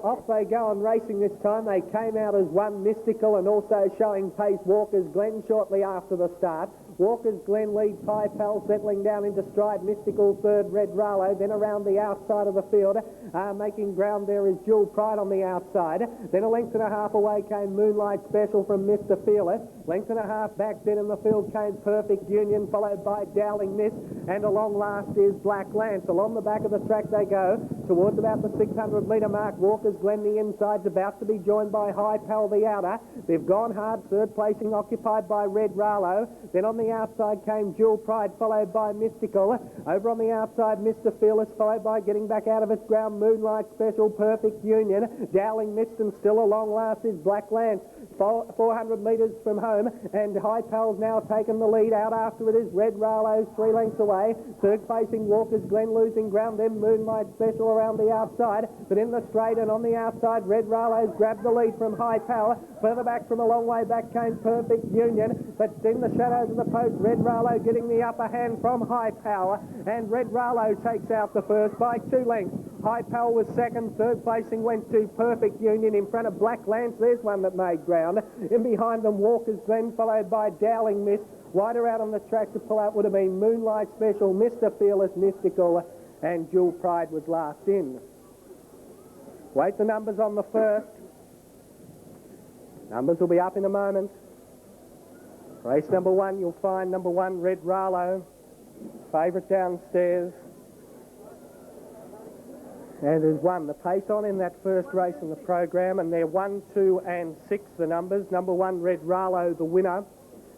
Off they go on racing this time. They came out as one Mystical and also showing pace Walker's Glen shortly after the start. Walker's Glen leads High Pal, settling down into stride. Mystical third, Red Rallo. Then around the outside of the field, making ground there is Jewel Pride on the outside. Then a length and a half away came Moonlight Special from Mr. Fearless. Length and a half back then in the field came Perfect Union, followed by Dowling Miss, and along last is Black Lance. Along the back of the track they go towards about the 600 metre mark. Walker's Glen the inside's about to be joined by High Pal the outer. They've gone hard. Third placing occupied by Red Rallo. Then on the outside came Jewel Pride, followed by Mystical. Over on the outside, Mr. Fearless, followed by getting back out of its ground, Moonlight Special, Perfect Union. Dowling Mist, and still along last is Black Lance. 400 metres from home, and High Pal's now taken the lead. Out after it is Red Rallo, 3 lengths away. Third placing Walker's Glen losing ground, then Moonlight Special around the outside. But in the straight and on the outside, Red Rallo's grabbed the lead from High Pal. Further back from a long way back came Perfect Union, but in the shadows of the post, Red Rallo getting the upper hand from High Pal, and Red Rallo takes out the first by 2 lengths. High Pal was second. Third placing went to Perfect Union in front of Black Lance. There's one that made ground. In behind them, Walker's Glen, followed by Dowling Miss. Wider out on the track to pull out would have been Moonlight Special, Mr. Fearless, Mystical, and Jewel Pride was last in. Wait the numbers on the first. Numbers will be up in a moment. Race number 1, you'll find number 1, Red Rallo, favourite downstairs. And has won the pace on in that first race in the program, and they're 1, 2 and 6 the numbers. Number 1, Red Rallo, the winner,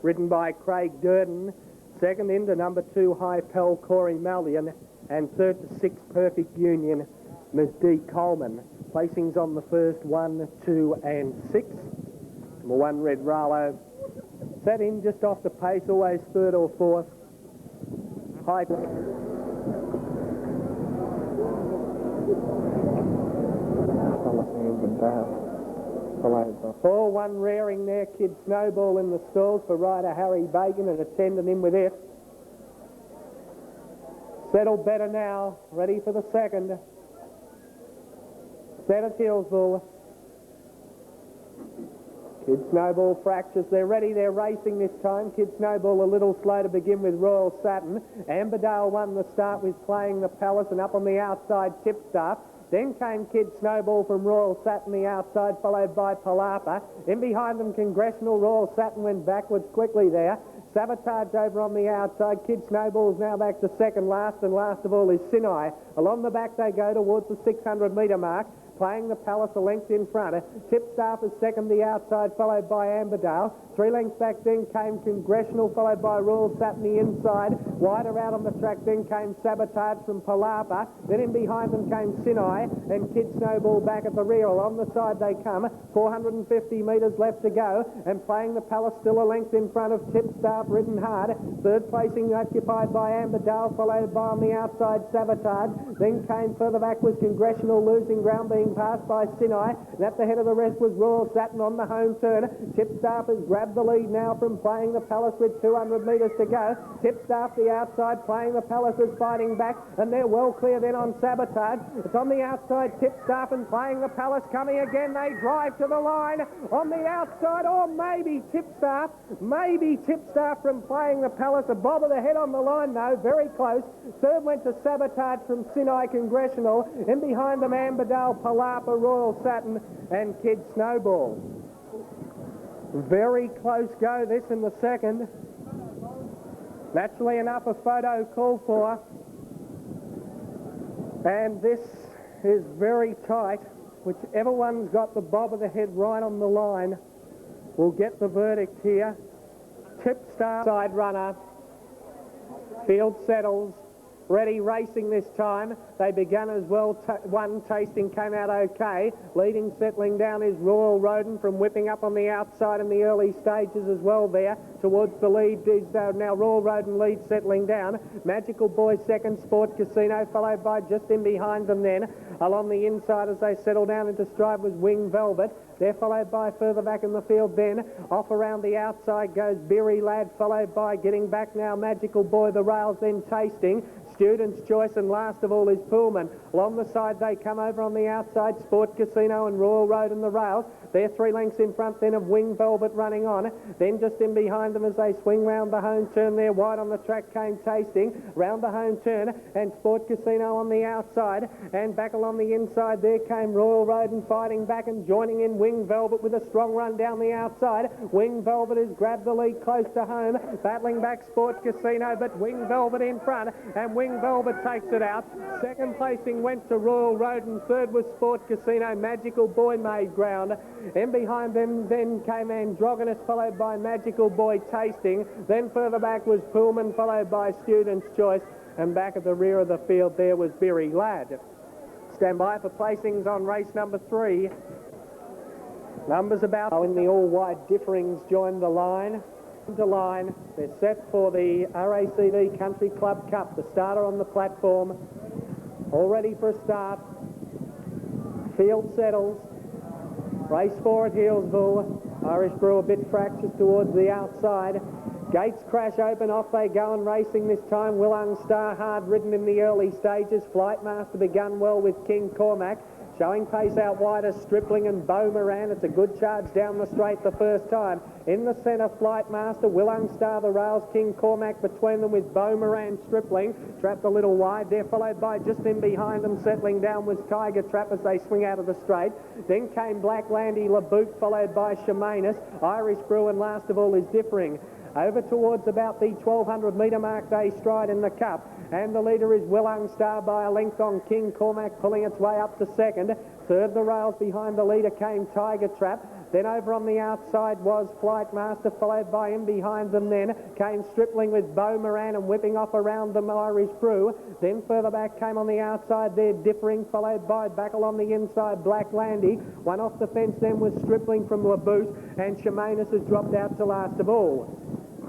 ridden by Craig Durden. Second into number 2, High Pal, Corey Mallion, and third to 6, Perfect Union, Ms. D. Coleman. Placings on the first, 1, 2 and 6. Number 1, Red Rallo, set in just off the pace, always third or fourth. High 4-1 rearing there, Kid Snowball in the stalls for rider Harry Bacon and attending him with it. Settled better now, ready for the second. Set at Healesville. Kid Snowball fractures. They're ready. They're racing this time. Kid Snowball a little slow to begin with Royal Satin. Amberdale won the start with Playing the Palace, and up on the outside, Tipstaff. Then came Kid Snowball from Royal Satin, the outside, followed by Palapa. In behind them, Congressional. Royal Satin went backwards quickly there. Sabotage over on the outside. Kid Snowball's now back to second last, and last of all is Sinai. Along the back they go towards the 600 metre mark. Playing the Palace a length in front. Tipstaff is second, the outside, followed by Amberdale. 3 lengths back then came Congressional, followed by Royal Satin, the inside. Wider out on the track then came Sabotage from Palapa. Then in behind them came Sinai, and Kid Snowball back at the rear. Along the side they come. 450 metres left to go, and Playing the Palace still a length in front of Tipstaff, ridden hard. Third placing occupied by Amberdale, followed by on the outside Sabotage. Then came further back was Congressional, losing ground, being passed by Sinai, and at the head of the rest was Royal Satin on the home turn. Tipstaff has grabbed the lead now from Playing the Palace with 200 metres to go. Tipstaff the outside, Playing the Palace is fighting back, and they're well clear then on Sabotage. It's on the outside, Tipstaff and Playing the Palace coming again. They drive to the line on the outside, or maybe Tipstaff from Playing the Palace. A bob of the head on the line though, very close. Third went to Sabotage from Sinai, Congressional. In behind them, Amberdale, Palapa, Royal Satin and Kid Snowball. Very close go this in the second. Naturally enough, a photo called for. And this is very tight. Whichever one's got the bob of the head right on the line will get the verdict here. Tipstaff, side runner. Field settles. Ready racing this time. They began as well. One tasting came out okay. Leading, settling down is Royal Rodin from whipping up on the outside in the early stages as well there. Towards the lead is now Royal Rodin lead, settling down. Magical Boy second, Sport Casino, followed by just in behind them then. Along the inside as they settle down into stride was Wing Velvet. They're followed by further back in the field then. Off around the outside goes Berry Lad, followed by getting back now Magical Boy, the rails then Tasting. Student's Choice, and last of all is Pullman. Along the side they come over on the outside, Sport Casino and Royal Road and the rails. They're 3 lengths in front then of Wing Velvet running on. Then just in behind them as they swing round the home turn there, wide on the track came Tasting. Round the home turn and Sport Casino on the outside, and back along the inside there came Royal Road and fighting back and joining in Wing Velvet with a strong run down the outside. Wing Velvet has grabbed the lead close to home, battling back Sport Casino, but Wing Velvet in front, and Wing Velvet takes it out. Second placing went to Royal Road, and third was Sport Casino. Magical Boy made ground. And behind them then came Androgynous, followed by Magical Boy Tasting. Then further back was Pullman, followed by Student's Choice. And back at the rear of the field there was Berry Lad. Stand by for placings on race number 3. Numbers about in the all-white differings join the line. They're set for the RACV Country Club Cup. The starter on the platform, all ready for a start. Field settles. Race 4 at Healesville. Irish Brew a bit fractious towards the outside. Gates crash open, off they go and racing this time. Willung Star hard ridden in the early stages. Flight Master begun well with King Cormac. Showing pace out wide as Stripling and Beau Moran. It's a good charge down the straight the first time. In the centre, Flight Master, Willung Star, the rails, King Cormac between them with Beau Moran, Stripling. Trapped a little wide there, followed by just in behind them, settling down was Tiger Trap as they swing out of the straight. Then came Black Landy Laboot, followed by Shamanus. Irish Brew, and last of all is Differing. Over towards about the 1200 metre mark they stride in the cup, and the leader is Willung Star by a length on King Cormac, pulling its way up to second. Third, the rails behind the leader came Tiger Trap. Then over on the outside was Flight Master, followed by him behind them then came Stripling with Beau Moran and whipping off around them Irish Brew. Then further back came on the outside there Differing, followed by back along the inside Black Landy. One off the fence then was Stripling from Laboot, and Shamanus has dropped out to last of all.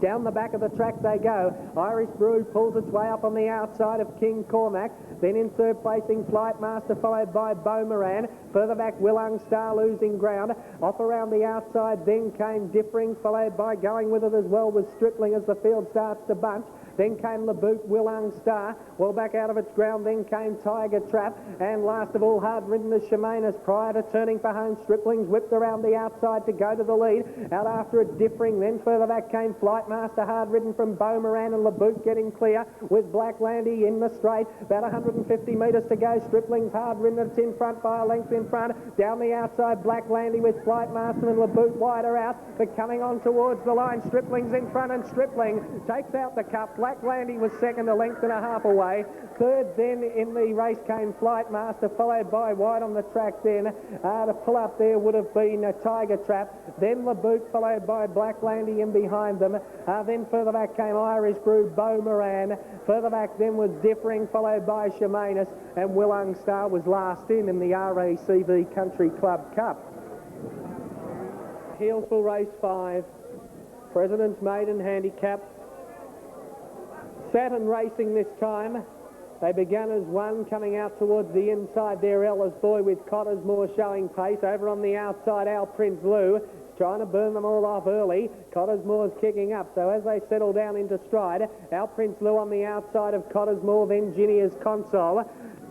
Down the back of the track they go. Irish Brew pulls its way up on the outside of King Cormac. Then in third placing Flight Master, followed by Beau Moran. Further back Willung Star losing ground. Off around the outside then came Differing, followed by going with it as well was Stripling as the field starts to bunch. Then came Laboot, Willung Star. Well back out of its ground then came Tiger Trap. And last of all, hard ridden as Shamanus. Prior to turning for home, Stripling's whipped around the outside to go to the lead. Out after it Differing. Then further back came Flight Master, hard ridden from Beau Moran, and Laboot getting clear with Black Landy in the straight. About 150 metres to go. Stripling's hard ridden. It's in front by a length in front. Down the outside, Black Landy with Flight Master and Laboot wider out. But coming on towards the line, Stripling's in front, and Stripling takes out the cup. Black Landy was second, a length and a half away. Third then in the race came Flight Master, followed by wide on the track then. To pull up there would have been Tiger Trap. Then Laboot, followed by Black Landy in behind them. Then further back came Irish Brew, Beau Moran. Further back then was Differing, followed by Shamanus, and Willung Star was last in the RACV Country Club Cup. Healesville race 5, President's Maiden Handicap. Saturn racing this time. They began as one, coming out towards the inside there, Ella's Boy with Cottesmore showing pace. Over on the outside, Al Prince Lou trying to burn them all off early. Cottesmore's kicking up, so as they settle down into stride, Al Prince Lou on the outside of Cottesmore, then Ginny's Console.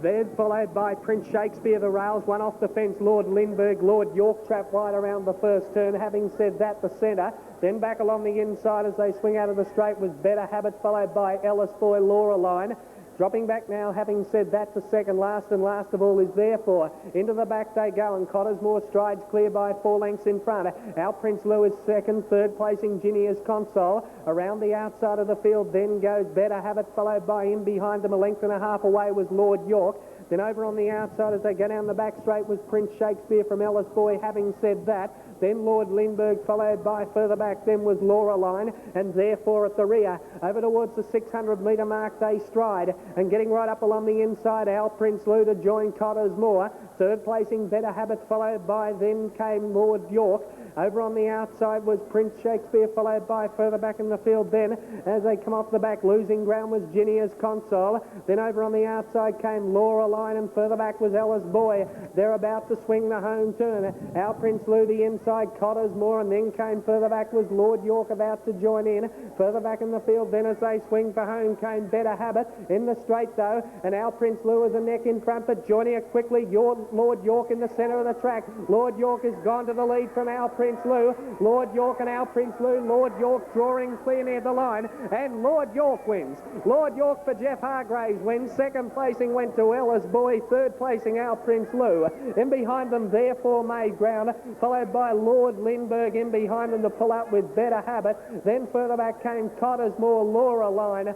Then followed by Prince Shakespeare, the rails, one off the fence, Lord Lindbergh, Lord York Trap wide around the first turn. Having said that, the centre. Then back along the inside as they swing out of the straight was Better Habit, followed by Ellis Boy, Laura Line. Dropping back now, having said that, to second last, and last of all is Therefore. Into the back they go, and Cottesmore strides clear by 4 lengths in front. Our Prince Lewis second, third placing Ginny's Console. Around the outside of the field then goes Better Habit, followed by in behind them a length and a half away was Lord York. Then over on the outside as they go down the back straight was Prince Shakespeare from Ellis Boy. Having said that, then Lord Lindbergh, followed by further back then was Laura Line, and Therefore at the rear. Over towards the 600 metre mark they stride, and getting right up along the inside, Al Prince Lou to join Cottesmore. Third placing Better Habit, followed by then came Lord York. Over on the outside was Prince Shakespeare, followed by further back in the field then, as they come off the back, losing ground was Ginia's Console. Then over on the outside came Laura Line, and further back was Ella's Boy. They're about to swing the home turn. Our Prince Lou the inside, Cottersmore, and then came further back was Lord York about to join in. Further back in the field then, as they swing for home, came Better Habit. In the straight though, and our Prince Lou is a neck in front, but joining it quickly, Lord York in the centre of the track. Lord York has gone to the lead from our Prince Lou. Lord York and our Prince Lou. Lord York drawing clear near the line, and Lord York wins. Lord York for Jeff Hargraves wins. Second placing went to Ella's Boy. Third placing our Prince Lou. In behind them, therefore made ground, followed by Lord Lindbergh in behind them to pull up with Better Habit. Then further back came Cottersmore, Laura Line.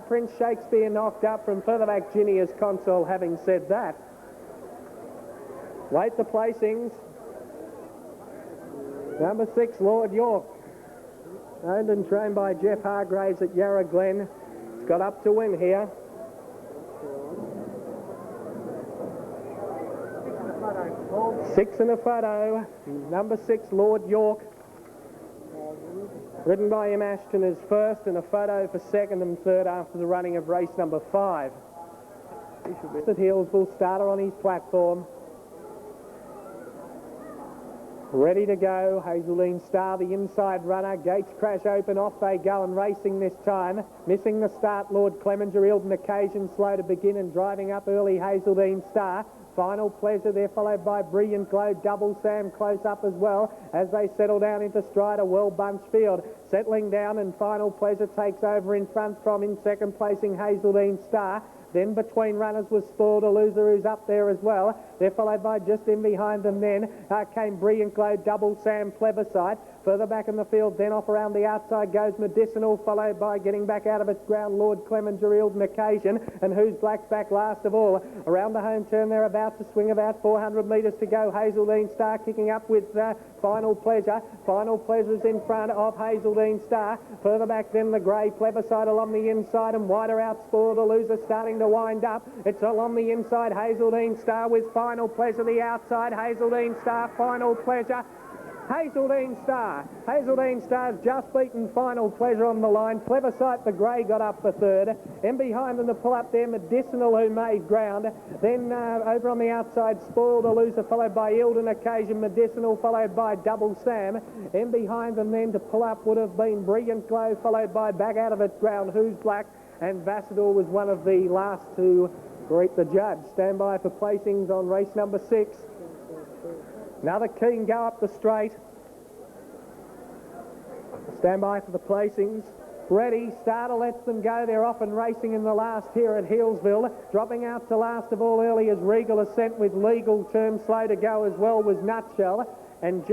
Prince Shakespeare knocked up from further back, Ginia's Console. Having said that, wait the placings. Number 6, Lord York, owned and trained by Jeff Hargraves at Yarra Glen. It's got up to win here. 6 in a photo. Number 6, Lord York, ridden by M. Ashton, is first, and a photo for second and third after the running of race number 5. At Healesville, starter on his platform. Ready to go, Hazeline Star, the inside runner. Gates crash open, off they go, and racing this time. Missing the start, Lord Clemenger, Ilden Occasion, slow to begin, and driving up early, Hazeline Star. Final Pleasure there, followed by Brilliant Glow. Double Sam close up as well as they settle down into stride, a well-bunched field. Settling down, and Final Pleasure takes over in front from in second placing Hazeline Star. Then between runners was Spoiled a Loser, who's up there as well. They're followed by just in behind them then came Brilliant Glow, Double Sam, Plebiscite. Further back in the field, then off around the outside goes Medicinal, followed by getting back out of its ground, Lord Clemenger, Ilden Occasion, and Who's Black's back last of all. Around the home turn, they're about to swing about 400 metres to go. Hazeline Star kicking up with Final Pleasure. Final Pleasure's in front of Hazeline Star. Further back then the grey Plebiscite along the inside, and wider out Spoiled a Loser starting to wind up. It's along the inside, Hazeline Star with Final Pleasure the outside. Hazeline Star, Final Pleasure. Hazeline Star's just beaten Final Pleasure on the line. Plebiscite the grey got up for third. And behind them to pull up there, Medicinal, who made ground. Then over on the outside, Spoiled a Loser, followed by Ilden Occasion, Medicinal, followed by Double Sam. And behind them then to pull up would have been Brilliant Glow, followed by back out of its ground, Who's Black, and Vassador was one of the last to greet the judge. Stand by for placings on race number 6. Another keen go up the straight. Stand by for the placings. Ready, starter lets them go. They're off and racing in the last here at Healesville. Dropping out to last of all early is Regal Ascent with Legal Term. Slow to go as well was Nutshell. And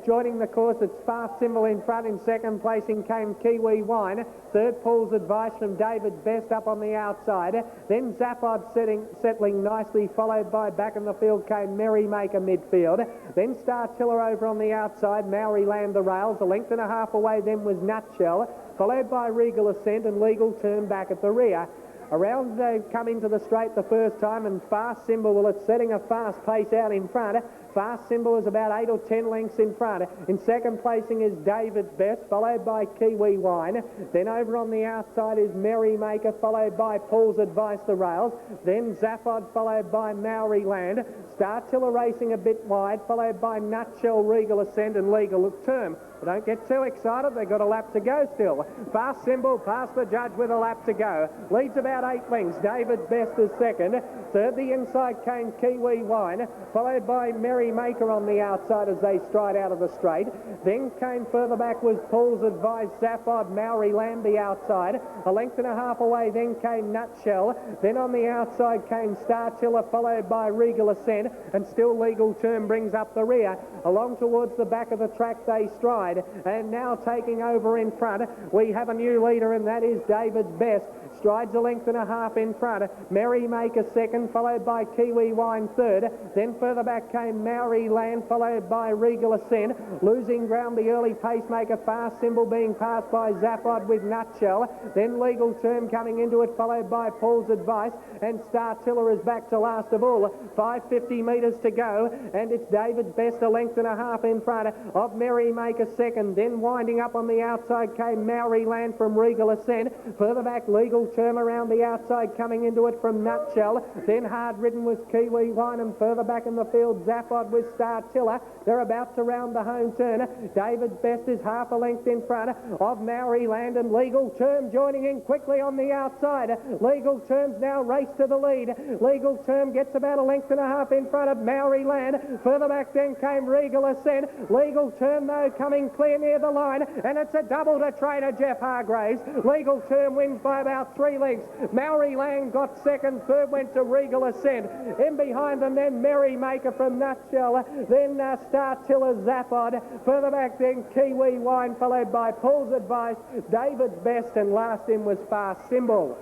joining the course, it's Fast Symbol in front. In second placing came Kiwi Wine. Third, Paul's Advice from David Best up on the outside. Then Zaphod settling nicely, followed by back in the field came Merrymaker midfield. Then Star Tiller over on the outside. Maori Land the rails. A length and a half away then was Nutshell, followed by Regal Ascent and Legal Term back at the rear. Around they come into the straight the first time, and Fast Symbol, well, it's setting a fast pace out in front. Fast Symbol is about 8 or 10 lengths in front. In second placing is David Best, followed by Kiwi Wine. Then over on the outside is Merrymaker, followed by Paul's Advice the rails. Then Zaphod, followed by Maori Land. Star Tiller racing a bit wide, followed by Nutshell, Regal Ascent and Legal Term. But don't get too excited, they've got a lap to go still. Fast Symbol past the judge with a lap to go. Leads about 8 lengths. David Best is second. Third, the inside came Kiwi Wine, followed by Merrymaker on the outside as they stride out of the straight. Then came further back was Paul's Advice, Zaphod, Maori Land the outside. A length and a half away then came Nutshell. Then on the outside came Star Tiller, followed by Regal Ascent, and still Legal Term brings up the rear. Along towards the back of the track they stride. And now taking over in front, we have a new leader, and that is David Best. Strides a length length and a half in front. Merrymaker second, followed by Kiwi Wine third. Then further back came Maori Land, followed by Regal Ascent. Losing ground, the early pacemaker, Fast Symbol being passed by Zaphod with Nutshell. Then Legal Term coming into it, followed by Paul's Advice. And Star Tiller is back to last of all. 550 metres to go, and it's David's Best, a length and a half in front of Merrymaker second. Then winding up on the outside came Maori Land from Regal Ascent. Further back, Legal Term around the outside coming into it from Nutshell. Then Hard Ridden was Kiwi Wine, and further back in the field, Zaphod with Star Tiller. They're about to round the home turn. David's Best is half a length in front of Maori Land, and Legal Term joining in quickly on the outside. Legal Term's now race to the lead. Legal Term gets about a length and a half in front of Maori Land. Further back then came Regal Ascent. Legal Term though coming clear near the line, and it's a double to trainer Jeff Hargraves. Legal Term wins by about 3 lengths. Maori Land got second, third went to Regal Ascent. In behind them then Merrymaker from Nutshell, then Star Tiller Zaphod. Further back then Kiwi Wine, followed by Paul's Advice, David's Best, and last in was Fast Symbol.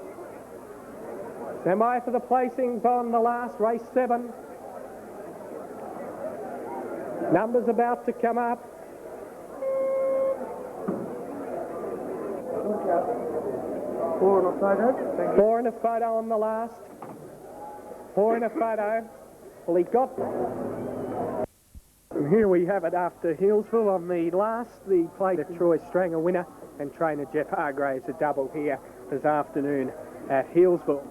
Stand by for the placings on the last race 7. Numbers about to come up. 4 and a photo. 4 and a photo on the last. 4 and a photo. Well, he got... And here we have it after Healesville on the last. The plate of Troy Stranger winner and trainer Jeff Hargraves a double here this afternoon at Healesville.